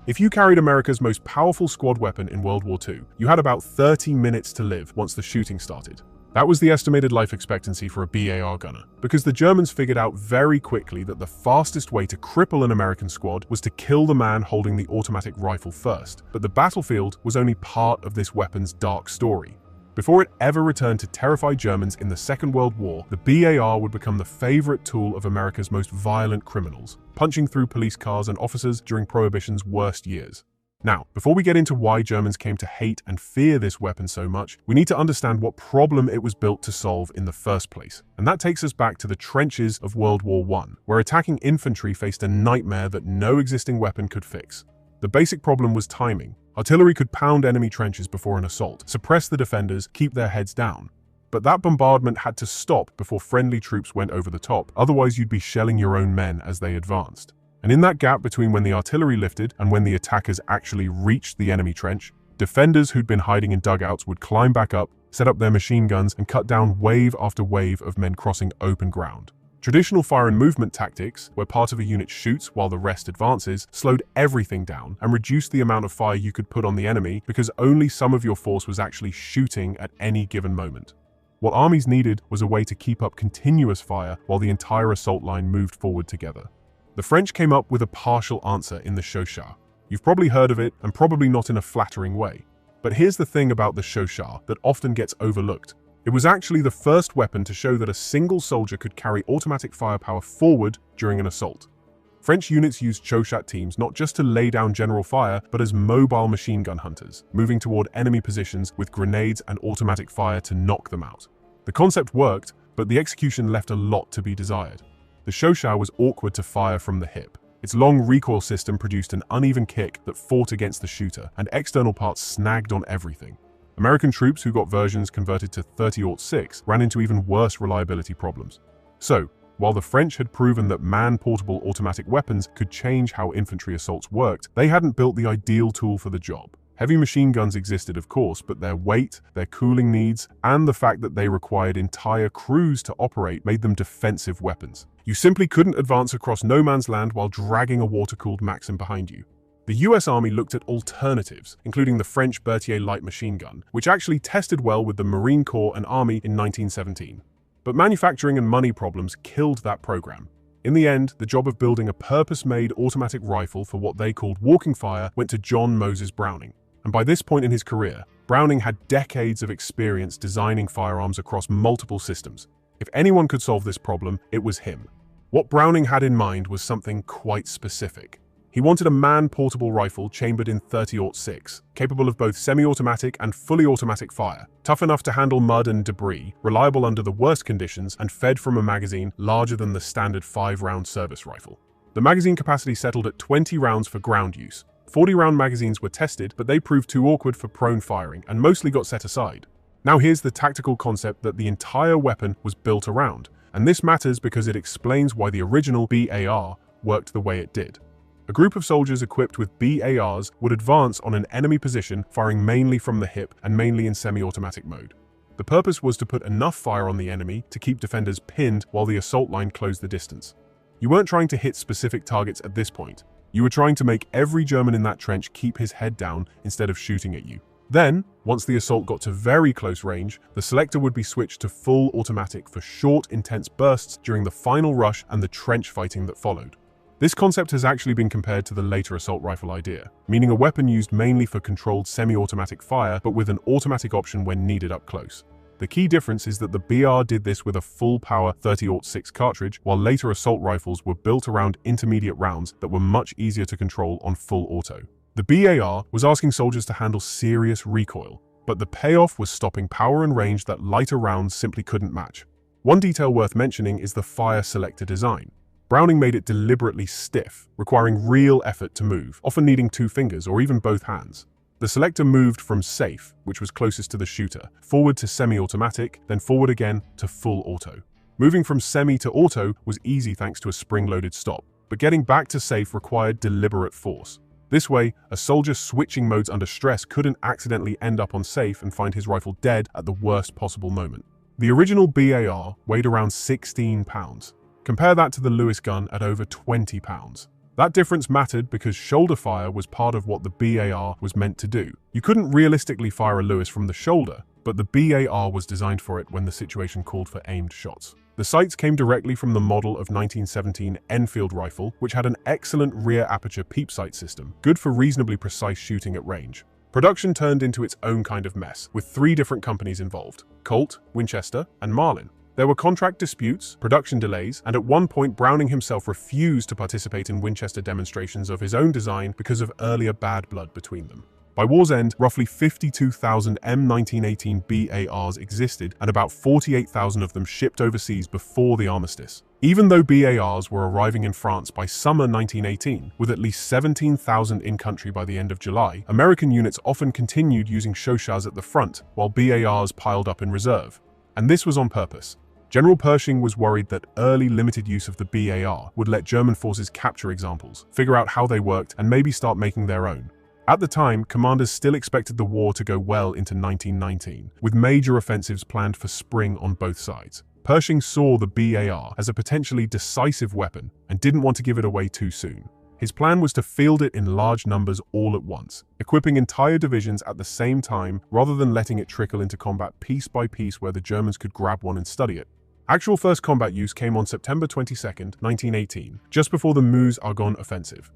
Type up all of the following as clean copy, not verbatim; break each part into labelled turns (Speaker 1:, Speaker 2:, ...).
Speaker 1: If you carried America's most powerful squad weapon in World War II, you had about 30 minutes to live once the shooting started. That was the estimated life expectancy for a BAR gunner, because the Germans figured out very quickly that the fastest way to cripple an American squad was to kill the man holding the automatic rifle first. But the battlefield was only part of this weapon's dark story. Before it ever returned to terrify Germans in the Second World War, the BAR would become the favorite tool of America's most violent criminals, punching through police cars and officers during Prohibition's worst years. Now, before we get into why Germans came to hate and fear this weapon so much, we need to understand what problem it was built to solve in the first place. And that takes us back to the trenches of World War I, where attacking infantry faced a nightmare that no existing weapon could fix. The basic problem was timing. Artillery could pound enemy trenches before an assault, suppress the defenders, keep their heads down. But that bombardment had to stop before friendly troops went over the top, otherwise you'd be shelling your own men as they advanced. And in that gap between when the artillery lifted and when the attackers actually reached the enemy trench, defenders who'd been hiding in dugouts would climb back up, set up their machine guns, and cut down wave after wave of men crossing open ground. Traditional fire and movement tactics, where part of a unit shoots while the rest advances, slowed everything down and reduced the amount of fire you could put on the enemy because only some of your force was actually shooting at any given moment. What armies needed was a way to keep up continuous fire while the entire assault line moved forward together. The French came up with a partial answer in the Chauchat. You've probably heard of it, and probably not in a flattering way. But here's the thing about the Chauchat that often gets overlooked. It was actually the first weapon to show that a single soldier could carry automatic firepower forward during an assault. French units used Chauchat teams not just to lay down general fire, but as mobile machine gun hunters, moving toward enemy positions with grenades and automatic fire to knock them out. The concept worked, but the execution left a lot to be desired. The Chauchat was awkward to fire from the hip. Its long recoil system produced an uneven kick that fought against the shooter, and external parts snagged on everything. American troops who got versions converted to 30-06 ran into even worse reliability problems. So, while the French had proven that man-portable automatic weapons could change how infantry assaults worked, they hadn't built the ideal tool for the job. Heavy machine guns existed, of course, but their weight, their cooling needs, and the fact that they required entire crews to operate made them defensive weapons. You simply couldn't advance across no man's land while dragging a water-cooled Maxim behind you. The US Army looked at alternatives, including the French Berthier light machine gun, which actually tested well with the Marine Corps and Army in 1917. But manufacturing and money problems killed that program. In the end, the job of building a purpose-made automatic rifle for what they called walking fire went to John Moses Browning. And by this point in his career, Browning had decades of experience designing firearms across multiple systems. If anyone could solve this problem, it was him. What Browning had in mind was something quite specific. He wanted a man-portable rifle chambered in 30-06, capable of both semi-automatic and fully automatic fire, tough enough to handle mud and debris, reliable under the worst conditions, and fed from a magazine larger than the standard 5-round service rifle. The magazine capacity settled at 20 rounds for ground use. 40-round magazines were tested, but they proved too awkward for prone firing and mostly got set aside. Now here's the tactical concept that the entire weapon was built around, and this matters because it explains why the original BAR worked the way it did. A group of soldiers equipped with BARs would advance on an enemy position, firing mainly from the hip and mainly in semi-automatic mode. The purpose was to put enough fire on the enemy to keep defenders pinned while the assault line closed the distance. You weren't trying to hit specific targets at this point. You were trying to make every German in that trench keep his head down instead of shooting at you. Then, once the assault got to very close range, the selector would be switched to full automatic for short, intense bursts during the final rush and the trench fighting that followed. This concept has actually been compared to the later assault rifle idea, meaning a weapon used mainly for controlled semi-automatic fire, but with an automatic option when needed up close. The key difference is that the BR did this with a full-power 30-06 cartridge, while later assault rifles were built around intermediate rounds that were much easier to control on full auto. The BAR was asking soldiers to handle serious recoil, but the payoff was stopping power and range that lighter rounds simply couldn't match. One detail worth mentioning is the fire selector design. Browning made it deliberately stiff, requiring real effort to move, often needing 2 fingers or even both hands. The selector moved from safe, which was closest to the shooter, forward to semi-automatic, then forward again to full auto. Moving from semi to auto was easy thanks to a spring-loaded stop, but getting back to safe required deliberate force. This way, a soldier switching modes under stress couldn't accidentally end up on safe and find his rifle dead at the worst possible moment. The original BAR weighed around 16 pounds. Compare that to the Lewis gun at over 20 pounds. That difference mattered because shoulder fire was part of what the BAR was meant to do. You couldn't realistically fire a Lewis from the shoulder, but the BAR was designed for it when the situation called for aimed shots. The sights came directly from the model of 1917 Enfield rifle, which had an excellent rear aperture peep sight system, good for reasonably precise shooting at range. Production turned into its own kind of mess, with 3 different companies involved: Colt, Winchester, and Marlin. There were contract disputes, production delays, and at one point Browning himself refused to participate in Winchester demonstrations of his own design because of earlier bad blood between them. By war's end, roughly 52,000 M1918 BARs existed, and about 48,000 of them shipped overseas before the armistice. Even though BARs were arriving in France by summer 1918, with at least 17,000 in-country by the end of July, American units often continued using Chauchats at the front, while BARs piled up in reserve. And this was on purpose. General Pershing was worried that early limited use of the BAR would let German forces capture examples, figure out how they worked, and maybe start making their own. At the time, commanders still expected the war to go well into 1919, with major offensives planned for spring on both sides. Pershing saw the BAR as a potentially decisive weapon and didn't want to give it away too soon. His plan was to field it in large numbers all at once, equipping entire divisions at the same time rather than letting it trickle into combat piece by piece where the Germans could grab one and study it. Actual first combat use came on September 22, 1918, just before the Meuse-Argonne offensive.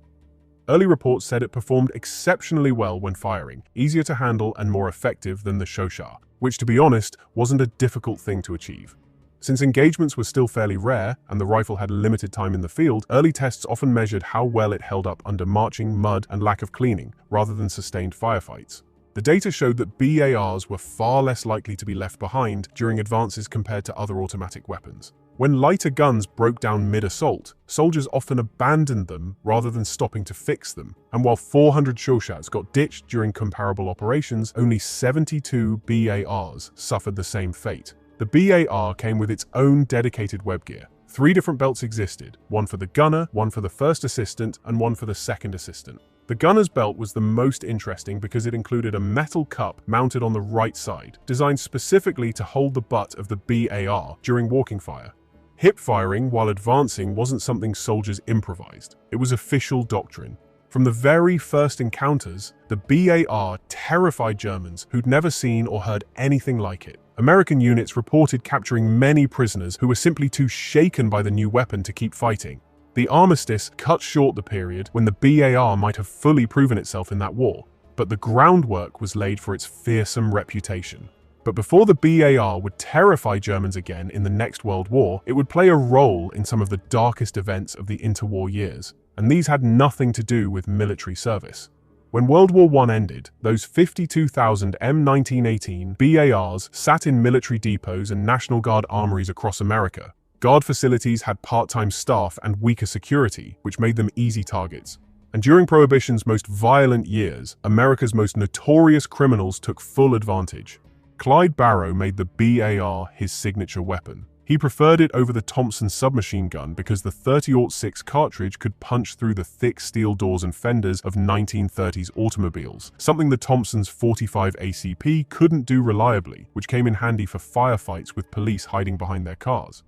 Speaker 1: Early reports said it performed exceptionally well when firing, easier to handle and more effective than the Chauchat, which, to be honest, wasn't a difficult thing to achieve. Since engagements were still fairly rare and the rifle had limited time in the field, early tests often measured how well it held up under marching, mud, and lack of cleaning, rather than sustained firefights. The data showed that BARs were far less likely to be left behind during advances compared to other automatic weapons. When lighter guns broke down mid-assault, soldiers often abandoned them rather than stopping to fix them. And while 400 Chauchats got ditched during comparable operations, only 72 BARs suffered the same fate. The BAR came with its own dedicated webgear. 3 different belts existed, one for the gunner, one for the first assistant, and one for the second assistant. The gunner's belt was the most interesting because it included a metal cup mounted on the right side, designed specifically to hold the butt of the BAR during walking fire. Hip firing while advancing wasn't something soldiers improvised. It was official doctrine. From the very first encounters, the BAR terrified Germans who'd never seen or heard anything like it. American units reported capturing many prisoners who were simply too shaken by the new weapon to keep fighting. The armistice cut short the period when the BAR might have fully proven itself in that war, but the groundwork was laid for its fearsome reputation. But before the BAR would terrify Germans again in the next World War, it would play a role in some of the darkest events of the interwar years, and these had nothing to do with military service. When World War I ended, those 52,000 M1918 BARs sat in military depots and National Guard armories across America. Guard facilities had part-time staff and weaker security, which made them easy targets. And during Prohibition's most violent years, America's most notorious criminals took full advantage. Clyde Barrow made the BAR his signature weapon. He preferred it over the Thompson submachine gun because the .30-06 cartridge could punch through the thick steel doors and fenders of 1930s automobiles, something the Thompson's .45 ACP couldn't do reliably, which came in handy for firefights with police hiding behind their cars.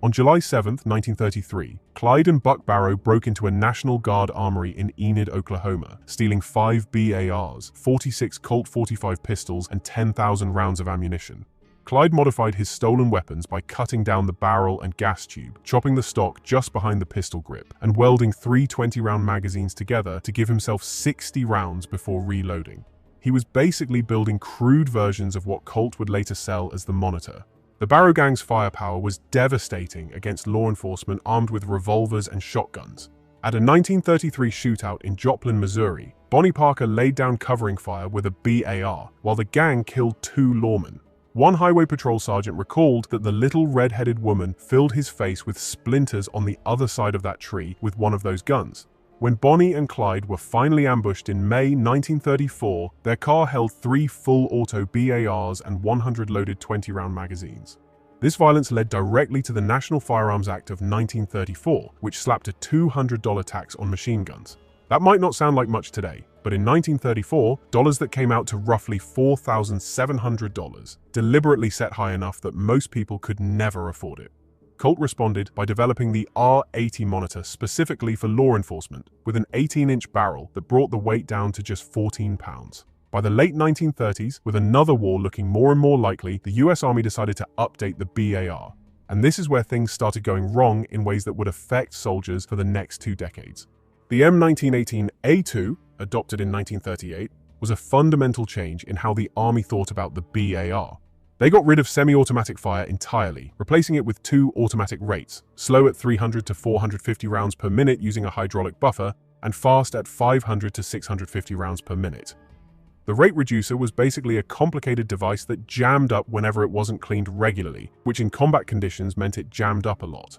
Speaker 1: On July 7, 1933, Clyde and Buck Barrow broke into a National Guard armory in Enid, Oklahoma, stealing 5 BARs, 46 Colt .45 pistols, and 10,000 rounds of ammunition. Clyde modified his stolen weapons by cutting down the barrel and gas tube, chopping the stock just behind the pistol grip, and welding 3 20-round magazines together to give himself 60 rounds before reloading. He was basically building crude versions of what Colt would later sell as the Monitor. The Barrow Gang's firepower was devastating against law enforcement armed with revolvers and shotguns. At a 1933 shootout in Joplin, Missouri, Bonnie Parker laid down covering fire with a BAR, while the gang killed 2 lawmen. One highway patrol sergeant recalled that the little red-headed woman filled his face with splinters on the other side of that tree with one of those guns. When Bonnie and Clyde were finally ambushed in May 1934, their car held 3 full-auto BARs and 100 loaded 20-round magazines. This violence led directly to the National Firearms Act of 1934, which slapped a $200 tax on machine guns. That might not sound like much today, but in 1934, dollars that came out to roughly $4,700, deliberately set high enough that most people could never afford it. Colt responded by developing the R80 monitor specifically for law enforcement, with an 18-inch barrel that brought the weight down to just 14 pounds. By the late 1930s, with another war looking more and more likely, the US Army decided to update the BAR. And this is where things started going wrong in ways that would affect soldiers for the next 2 decades. The M1918A2, adopted in 1938, was a fundamental change in how the Army thought about the BAR. They got rid of semi-automatic fire entirely, replacing it with 2 automatic rates, slow at 300 to 450 rounds per minute using a hydraulic buffer, and fast at 500 to 650 rounds per minute. The rate reducer was basically a complicated device that jammed up whenever it wasn't cleaned regularly, which in combat conditions meant it jammed up a lot.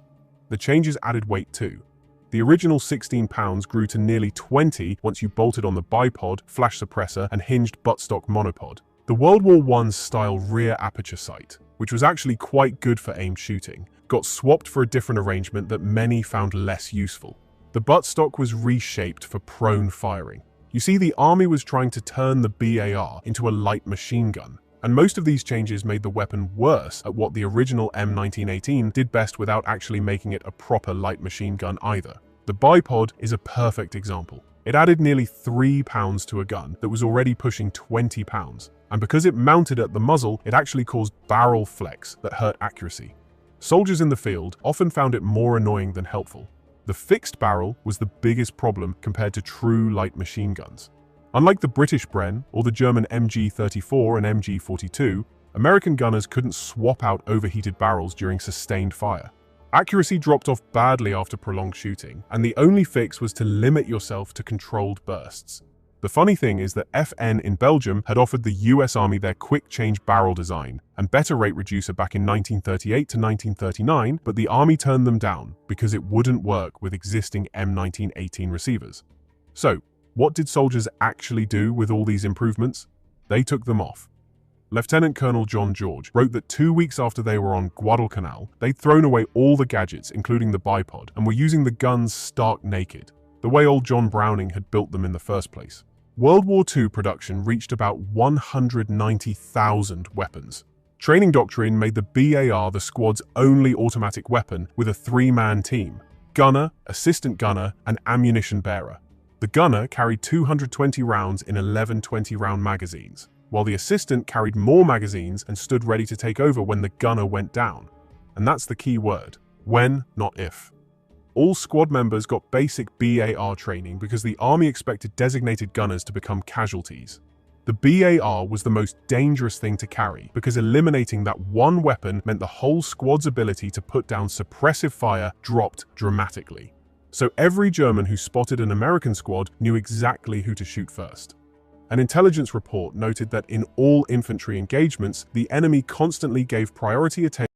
Speaker 1: The changes added weight too. The original 16 pounds grew to nearly 20 once you bolted on the bipod, flash suppressor, and hinged buttstock monopod. The World War I style rear aperture sight, which was actually quite good for aimed shooting, got swapped for a different arrangement that many found less useful. The buttstock was reshaped for prone firing. You see, the Army was trying to turn the BAR into a light machine gun, and most of these changes made the weapon worse at what the original M1918 did best without actually making it a proper light machine gun either. The bipod is a perfect example. It added nearly 3 pounds to a gun that was already pushing 20 pounds, and because it mounted at the muzzle, it actually caused barrel flex that hurt accuracy. Soldiers in the field often found it more annoying than helpful. The fixed barrel was the biggest problem compared to true light machine guns. Unlike the British Bren or the German MG34 and MG42, American gunners couldn't swap out overheated barrels during sustained fire. Accuracy dropped off badly after prolonged shooting, and the only fix was to limit yourself to controlled bursts. The funny thing is that FN in Belgium had offered the US Army their quick-change barrel design and better rate reducer back in 1938 to 1939, but the Army turned them down because it wouldn't work with existing M1918 receivers. So, what did soldiers actually do with all these improvements? They took them off. Lieutenant Colonel John George wrote that 2 weeks after they were on Guadalcanal, they'd thrown away all the gadgets, including the bipod, and were using the guns stark naked, the way old John Browning had built them in the first place. World War II production reached about 190,000 weapons. Training doctrine made the BAR the squad's only automatic weapon with a 3-man team: gunner, assistant gunner, and ammunition bearer. The gunner carried 220 rounds in 11 20-round magazines, while the assistant carried more magazines and stood ready to take over when the gunner went down. And that's the key word: when, not if. All squad members got basic BAR training because the Army expected designated gunners to become casualties. The BAR was the most dangerous thing to carry because eliminating that one weapon meant the whole squad's ability to put down suppressive fire dropped dramatically. So every German who spotted an American squad knew exactly who to shoot first. An intelligence report noted that in all infantry engagements, the enemy constantly gave priority attention